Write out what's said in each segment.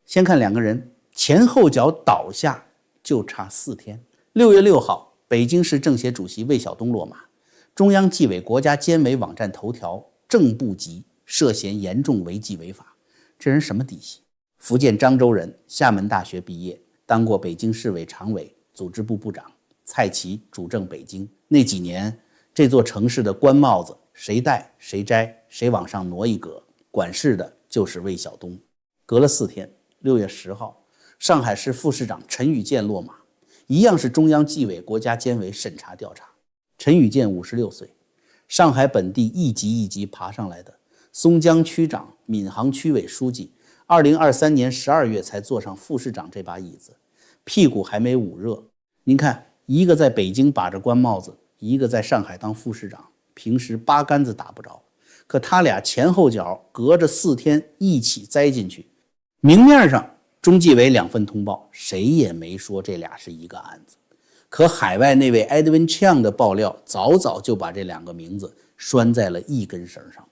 先看两个人前后脚倒下就差4天。6月6号，北京市政协主席魏晓东落马，中央纪委国家监委网站头条正部级涉嫌严重违纪违法。这人什么底细？福建漳州人，厦门大学毕业，当过北京市委常委、组织部部长。蔡奇主政北京那几年，这座城市的官帽子谁戴谁摘，谁往上挪一格，管事的就是魏晓东。隔了4天，6月10号，上海市副市长陈宇健落马，一样是中央纪委国家监委审查调查。陈宇健56岁，上海本地一级一级爬上来的，松江区长、闵行区委书记，2023年12月才坐上副市长这把椅子，屁股还没捂热。您看，一个在北京把着官帽子，一个在上海当副市长，平时八竿子打不着，可他俩前后脚隔着4天一起栽进去。明面上中纪委2份通报，谁也没说这俩是一个案子，可海外那位 Edwin Chang 的爆料早早就把这2个名字拴在了一根绳上。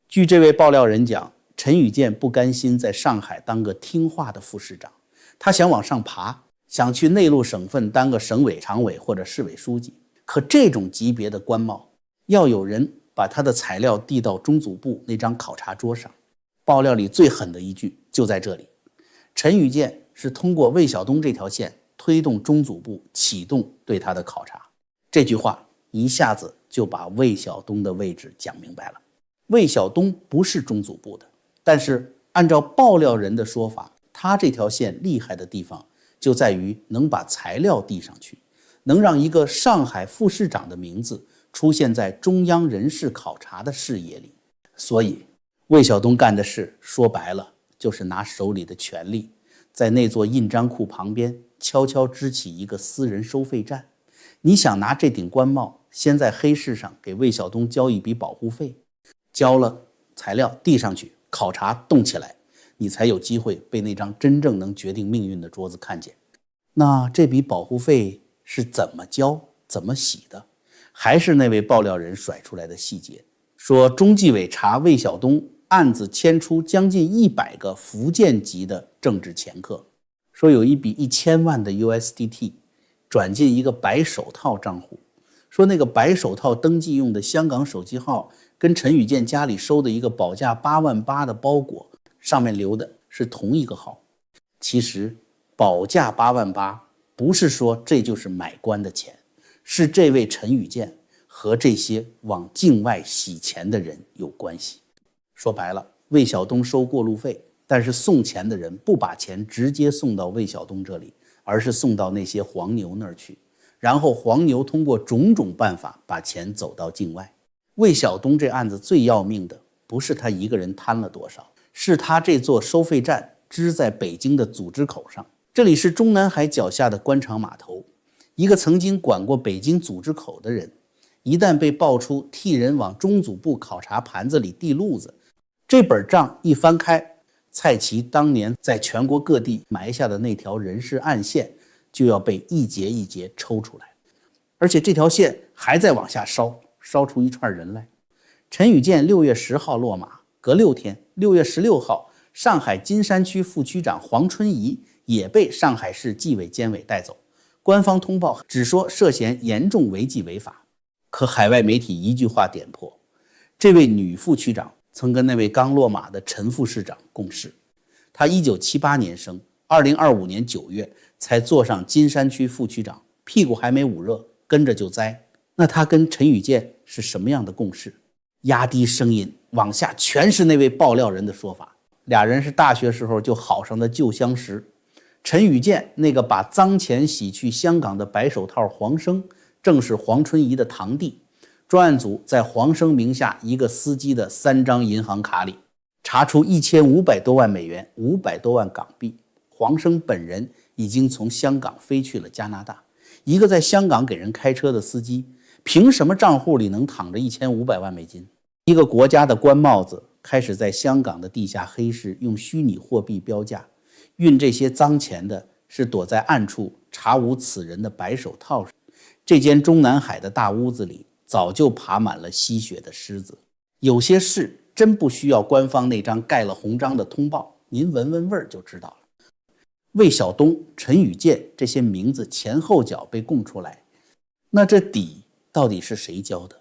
据这位爆料人讲，陈宇健不甘心在上海当个听话的副市长，他想往上爬，想去内陆省份当个省委常委或者市委书记。可这种级别的官帽，要有人把他的材料递到中组部那张考察桌上。爆料里最狠的一句就在这里，陈宇健是通过魏晓东这条线推动中组部启动对他的考察。这句话一下子就把魏晓东的位置讲明白了。魏晓东不是中组部的，但是按照爆料人的说法，他这条线厉害的地方就在于能把材料递上去，能让一个上海副市长的名字出现在中央人事考察的视野里。所以魏晓东干的事说白了就是拿手里的权力在那座印章库旁边悄悄支起一个私人收费站。你想拿这顶官帽先在黑市上给魏晓东交一笔保护费，交了材料递上去，考察动起来，你才有机会被那张真正能决定命运的桌子看见。那这笔保护费是怎么交怎么洗的？还是那位爆料人甩出来的细节，说中纪委查魏晓东案子牵出将近100个福建籍的政治掮客，说有一笔1000万的 USDT 转进一个白手套账户，说那个白手套登记用的香港手机号跟陈宇健家里收的一个保价8.8万的包裹上面留的是同一个号。其实保价8.8万不是说这就是买官的钱，是这位陈宇健和这些往境外洗钱的人有关系。说白了，魏晓东收过路费，但是送钱的人不把钱直接送到魏晓东这里，而是送到那些黄牛那儿去，然后黄牛通过种种办法把钱走到境外。魏晓东这案子最要命的不是他一个人贪了多少，是他这座收费站支在北京的组织口上。这里是中南海脚下的官场码头，一个曾经管过北京组织口的人，一旦被爆出替人往中组部考察盘子里递路子，这本账一翻开，蔡奇当年在全国各地埋下的那条人事暗线就要被一节一节抽出来，而且这条线还在往下烧出一串人来。陈宇健6月10号落马，隔6天6月16号，上海金山区副区长黄春怡也被上海市纪委监委带走，官方通报只说涉嫌严重违纪违法，可海外媒体一句话点破，这位女副区长曾跟那位刚落马的陈副市长共事，她1978年生，2025年9月才坐上金山区副区长，屁股还没捂热，跟着就栽。那她跟陈宇健是什么样的共事？压低声音，往下全是那位爆料人的说法。俩人是大学时候就好上的旧相识。陈宇健那个把脏钱洗去香港的白手套黄生，正是黄春怡的堂弟。专案组在黄生名下一个司机的3张银行卡里查出1500多万美元，500多万港币。黄生本人已经从香港飞去了加拿大。一个在香港给人开车的司机，凭什么账户里能躺着1500万美金？一个国家的官帽子开始在香港的地下黑市用虚拟货币标价，运这些脏钱的是躲在暗处查无此人的白手套。这间中南海的大屋子里早就爬满了吸血的狮子。有些事真不需要官方那张盖了红章的通报，您闻闻味儿就知道了。魏晓东、陈宇健这些名字前后脚被供出来，那这底到底是谁交的？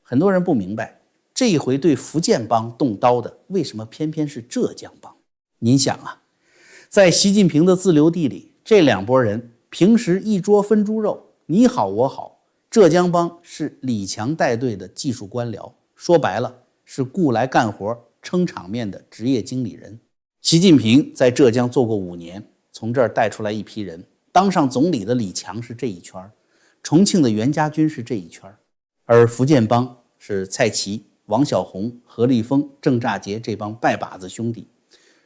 很多人不明白，这一回对福建帮动刀的为什么偏偏是浙江帮？您想啊，在习近平的自留地里，这两拨人平时一桌分猪肉，你好我好。浙江帮是李强带队的技术官僚，说白了是雇来干活撑场面的职业经理人。习近平在浙江做过5年，从这儿带出来一批人，当上总理的李强是这一圈，重庆的袁家军是这一圈，而福建帮是蔡奇、王小红、何立峰、郑乍捷这帮拜把子兄弟，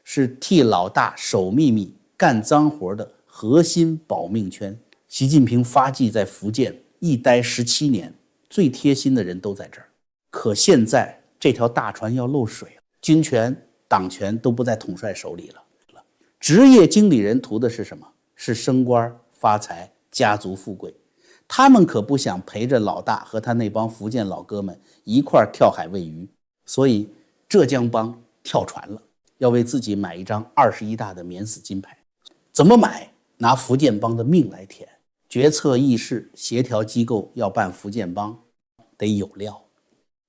是替老大守秘密干脏活的核心保命圈。习近平发迹在福建一待17年，最贴心的人都在这儿。可现在这条大船要漏水了，军权、党权都不在统帅手里了。职业经理人图的是什么？是升官、发财、家族富贵。他们可不想陪着老大和他那帮福建老哥们一块跳海喂鱼，所以浙江帮跳船了，要为自己买一张21大的免死金牌。怎么买？拿福建帮的命来填。决策议事协调机构要办福建帮，得有料。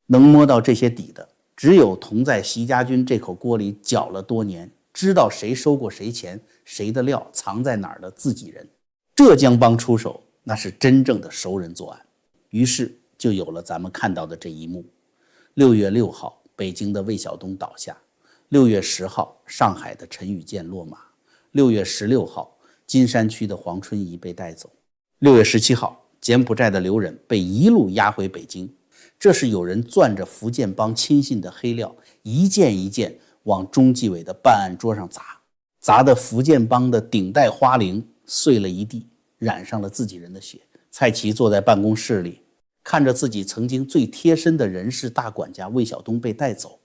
能摸到这些底的，只有同在习家军这口锅里搅了多年，知道谁收过谁钱，谁的料藏在哪儿的自己人。浙江帮出手，那是真正的熟人作案。于是就有了咱们看到的这一幕。6月6号，北京的魏晓东倒下；6月10号，上海的陈宇健落马；6月16号，金山区的黄春怡被带走；6月17号，柬埔寨的刘忍被一路押回北京。这是有人攥着福建帮亲信的黑料，一件一件往中纪委的办案桌上砸，砸得福建帮的顶戴花翎碎了一地，染上了自己人的血。蔡奇坐在办公室里，看着自己曾经最贴身的人事大管家魏晓东被带走，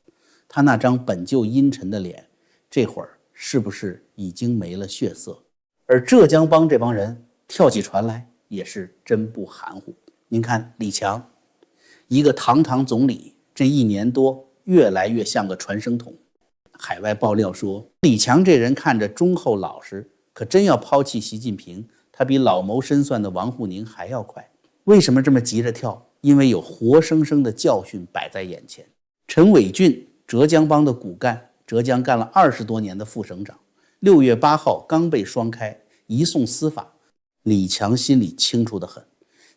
他那张本就阴沉的脸，这会儿是不是已经没了血色？而浙江帮这帮人跳起船来也是真不含糊。您看李强，一个堂堂总理，这1年多越来越像个传声筒。海外爆料说，李强这人看着忠厚老实，可真要抛弃习近平，他比老谋深算的王沪宁还要快。为什么这么急着跳？因为有活生生的教训摆在眼前。陈伟俊，浙江帮的骨干，浙江干了20多年的副省长，6月8号刚被双开，移送司法。李强心里清楚得很，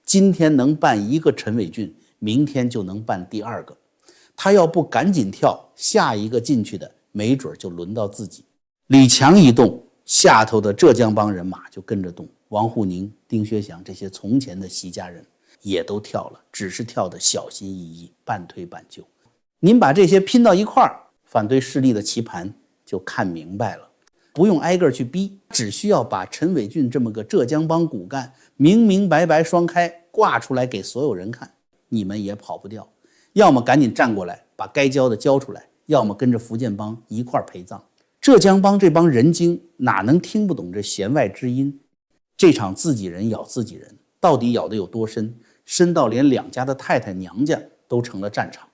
今天能办一个陈伟俊，明天就能办第2个。他要不赶紧跳，下一个进去的没准就轮到自己。李强一动，下头的浙江帮人马就跟着动，王沪宁、丁薛祥这些从前的习家人也都跳了，只是跳得小心翼翼，半推半就。您把这些拼到一块儿，反对势力的棋盘就看明白了。不用挨个去逼，只需要把陈伟俊这么个浙江帮骨干明明白白双开挂出来给所有人看，你们也跑不掉。要么赶紧站过来把该交的交出来，要么跟着福建帮一块陪葬。浙江帮这帮人精哪能听不懂这弦外之音？这场自己人咬自己人，到底咬得有多深？深到连两家的太太娘家都成了战场。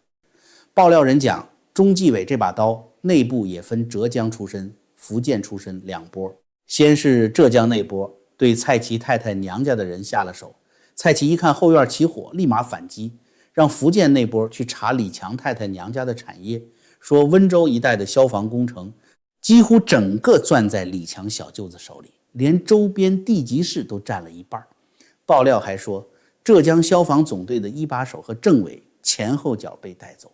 爆料人讲，中纪委这把刀内部也分浙江出身、福建出身2波。先是浙江那波对蔡奇太太娘家的人下了手，蔡奇一看后院起火，立马反击，让福建那波去查李强太太娘家的产业，说温州一带的消防工程几乎整个攥在李强小舅子手里，连周边地级市都占了一半。爆料还说，浙江消防总队的一把手和政委前后脚被带走。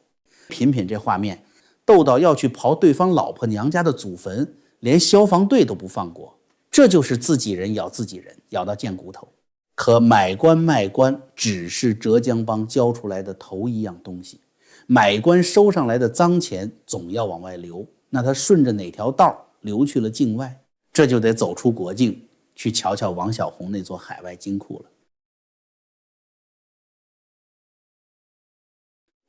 品品这画面，斗到要去刨对方老婆娘家的祖坟，连消防队都不放过。这就是自己人咬自己人，咬到贱骨头。可买官卖官只是浙江帮交出来的头一样东西，买官收上来的脏钱总要往外流，那他顺着哪条道流去了境外，这就得走出国境去瞧瞧王小红那座海外金库了。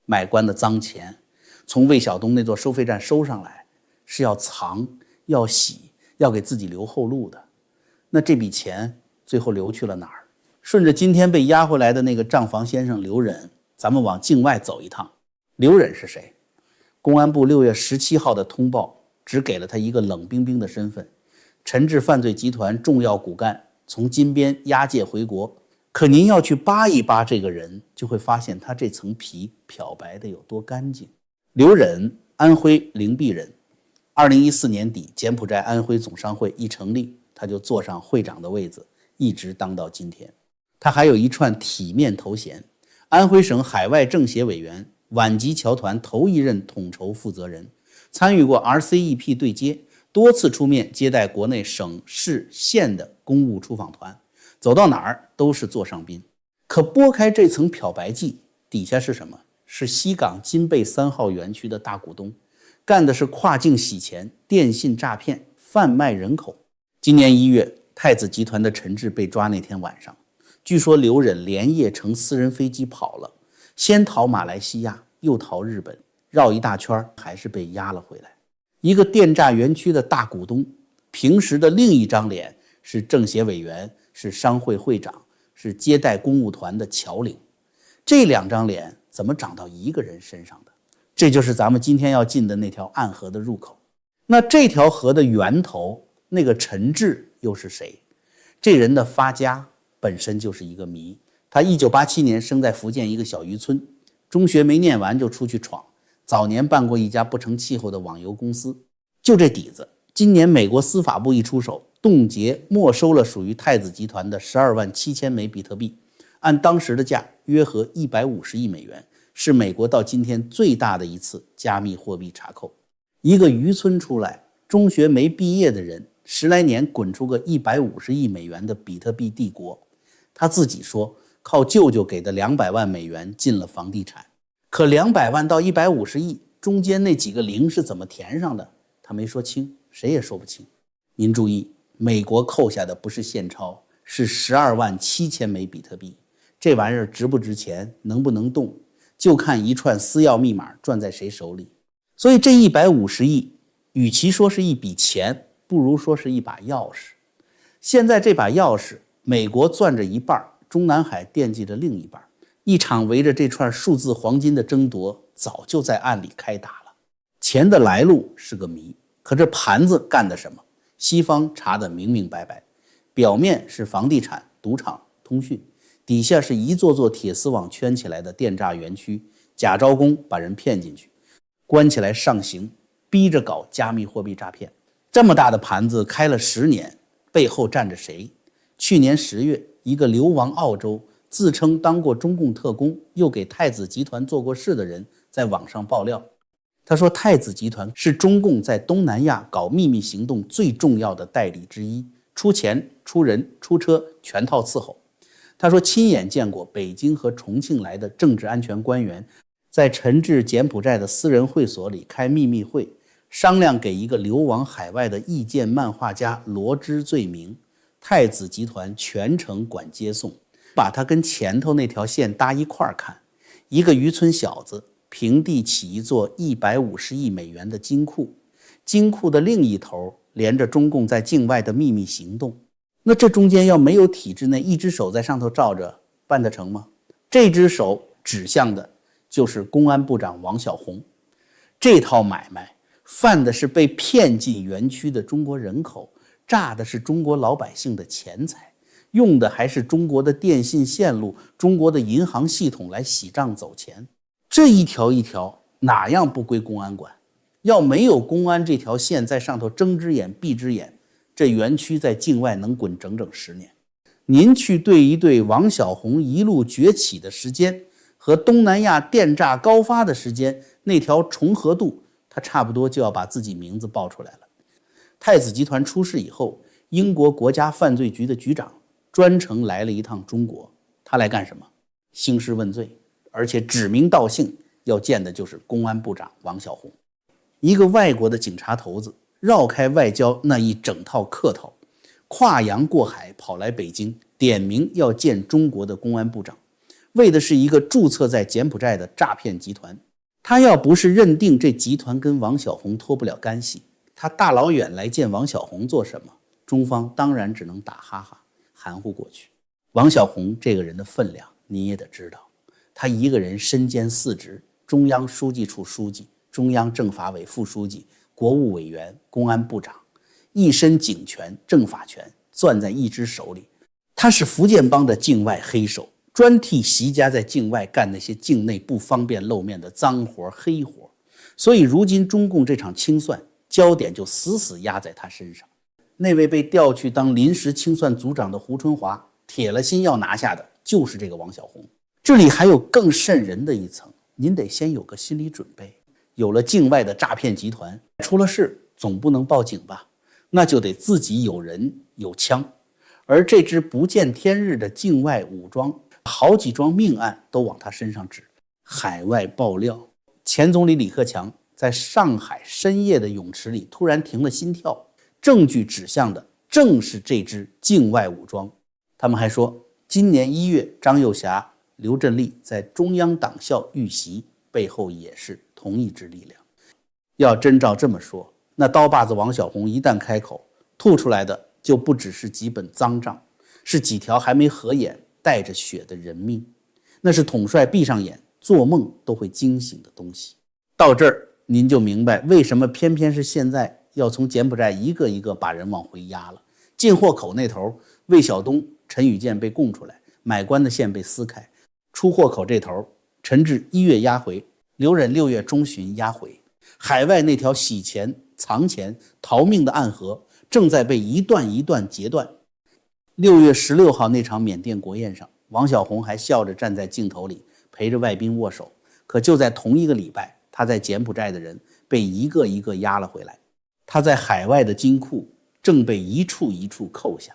买官的脏钱从魏晓东那座收费站收上来，是要藏、要洗、要给自己留后路的。那这笔钱最后流去了哪儿？顺着今天被押回来的那个账房先生刘忍，咱们往境外走一趟。刘忍是谁？公安部6月17号的通报只给了他一个冷冰冰的身份，陈志犯罪集团重要骨干，从金边押解回国。可您要去扒一扒这个人，就会发现他这层皮漂白的有多干净。刘忍，安徽灵璧人，2014年底柬埔寨安徽总商会一成立，他就坐上会长的位子，一直当到今天。他还有一串体面头衔：安徽省海外政协委员、皖吉侨团头一任统筹负责人，参与过 RCEP 对接，多次出面接待国内省市县的公务出访团，走到哪儿都是座上宾。可拨开这层漂白剂，底下是什么？是西港金贝3号园区的大股东，干的是跨境洗钱、电信诈骗、贩卖人口。今年1月，太子集团的陈志被抓那天晚上，据说刘忍连夜乘私人飞机跑了，先逃马来西亚，又逃日本，绕一大圈还是被押了回来。一个电诈园区的大股东，平时的另一张脸是政协委员，是商会会长，是接待公务团的侨领。这2张脸怎么长到一个人身上的？这就是咱们今天要进的那条暗河的入口。那这条河的源头，那个陈志又是谁？这人的发家本身就是一个谜。他1987年生在福建一个小渔村，中学没念完就出去闯，早年办过一家不成气候的网游公司。就这底子，今年美国司法部一出手，冻结没收了属于太子集团的12万7千枚比特币，按当时的价约合150亿美元，是美国到今天最大的一次加密货币查扣。一个渔村出来，中学没毕业的人，10来年滚出个150亿美元的比特币帝国。他自己说，靠舅舅给的200万美元进了房地产。可200万到150亿中间那几个零是怎么填上的？他没说清，谁也说不清。您注意，美国扣下的不是现钞，是12万7千枚比特币。这玩意儿值不值钱，能不能动，就看一串私钥密码攥在谁手里。所以这150亿，与其说是一笔钱，不如说是一把钥匙。现在这把钥匙，美国攥着一半，中南海惦记着另一半。一场围着这串数字黄金的争夺，早就在暗里开打了。钱的来路是个谜，可这盘子干的什么？西方查得明明白白。表面是房地产、赌场、通讯，底下是一座座铁丝网圈起来的电诈园区，假招工把人骗进去，关起来上刑，逼着搞加密货币诈骗。这么大的盘子开了10年，背后站着谁？去年10月，一个流亡澳洲，自称当过中共特工，又给太子集团做过事的人在网上爆料。他说，太子集团是中共在东南亚搞秘密行动最重要的代理之一，出钱、出人、出车全套伺候。他说，亲眼见过北京和重庆来的政治安全官员在陈志柬埔寨的私人会所里开秘密会，商量给一个流亡海外的意见漫画家罗织罪名，太子集团全程管接送，把他跟前头那条线搭一块看。一个渔村小子平地起一座150亿美元的金库，金库的另一头连着中共在境外的秘密行动。那这中间要没有体制内一只手在上头罩着，办得成吗？这只手指向的就是公安部长王小洪。这套买卖贩的是被骗进园区的中国人口，诈的是中国老百姓的钱财，用的还是中国的电信线路、中国的银行系统来洗账走钱。这一条一条哪样不归公安管？要没有公安这条线在上头睁只眼闭只眼，这园区在境外能滚整整10年。您去对一对王小洪一路崛起的时间和东南亚电诈高发的时间，那条重合度，他差不多就要把自己名字报出来了。太子集团出事以后，英国国家犯罪局的局长专程来了一趟中国，他来干什么？兴师问罪，而且指名道姓要见的就是公安部长王小洪。一个外国的警察头子绕开外交那一整套客套，跨洋过海跑来北京，点名要见中国的公安部长，为的是一个注册在柬埔寨的诈骗集团。他要不是认定这集团跟王小洪脱不了干系，他大老远来见王小洪做什么？中方当然只能打哈哈含糊过去。王小洪这个人的分量你也得知道，他一个人身兼4职，中央书记处书记、中央政法委副书记、国务委员、公安部长，一身警权、政法权攥在一只手里。他是福建帮的境外黑手，专替习家在境外干那些境内不方便露面的脏活黑活。所以如今中共这场清算焦点就死死压在他身上。那位被调去当临时清算组长的胡春华，铁了心要拿下的就是这个王小红。这里还有更瘆人的一层，您得先有个心理准备。有了境外的诈骗集团，出了事总不能报警吧？那就得自己有人有枪。而这支不见天日的境外武装，好几桩命案都往他身上指。海外爆料，前总理李克强在上海深夜的泳池里突然停了心跳，证据指向的正是这支境外武装。他们还说，今年1月张又侠、刘振立在中央党校遇袭，背后也是同一支力量。要真照这么说，那刀把子王小红一旦开口，吐出来的就不只是几本脏账，是几条还没合眼带着血的人命，那是统帅闭上眼做梦都会惊醒的东西。到这儿您就明白为什么偏偏是现在要从柬埔寨一个一个把人往回押了。进货口那头，魏晓东、陈宇健被供出来，买官的线被撕开；出货口这头，陈志1月押回，刘忍6月中旬押回。海外那条洗钱、藏钱、逃命的暗河正在被一段一段截断。6月16号那场缅甸国宴上，王小红还笑着站在镜头里陪着外宾握手，可就在同一个礼拜，他在柬埔寨的人被一个一个押了回来，他在海外的金库正被一处一处扣下。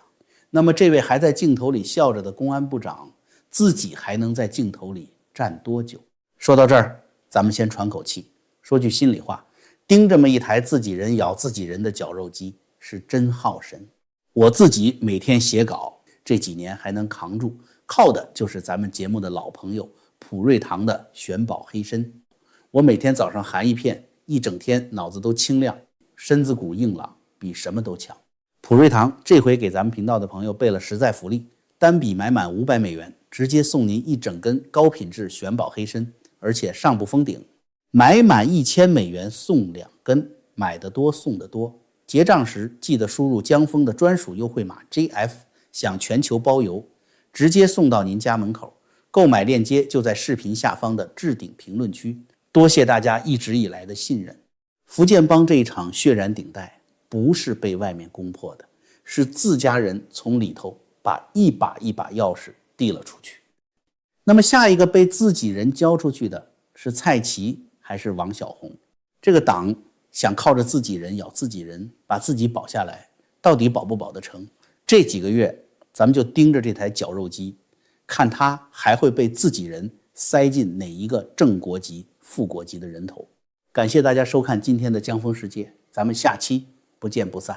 那么这位还在镜头里笑着的公安部长，自己还能在镜头里站多久？说到这儿，咱们先喘口气。说句心里话，盯这么一台自己人咬自己人的绞肉机是真耗神。我自己每天写稿，这几年还能扛住，靠的就是咱们节目的老朋友普瑞堂的玄宝黑参。我每天早上含一片，一整天脑子都清亮，身子骨硬朗，比什么都强。普瑞堂这回给咱们频道的朋友备了实在福利，单笔买满500美元，直接送您一整根高品质玄宝黑参，而且上不封顶，买满1000美元送2根，买得多送得多。结账时记得输入江峰的专属优惠码 JF， 享全球包邮，直接送到您家门口。购买链接就在视频下方的置顶评论区。多谢大家一直以来的信任。福建帮这一场血染顶戴，不是被外面攻破的，是自家人从里头把一把一把钥匙递了出去。那么下一个被自己人交出去的是蔡奇还是王小红？这个党想靠着自己人咬自己人，把自己保下来，到底保不保得成？这几个月咱们就盯着这台绞肉机，看他还会被自己人塞进哪一个正国级、副国级的人头。感谢大家收看今天的江峰世界，咱们下期不见不散。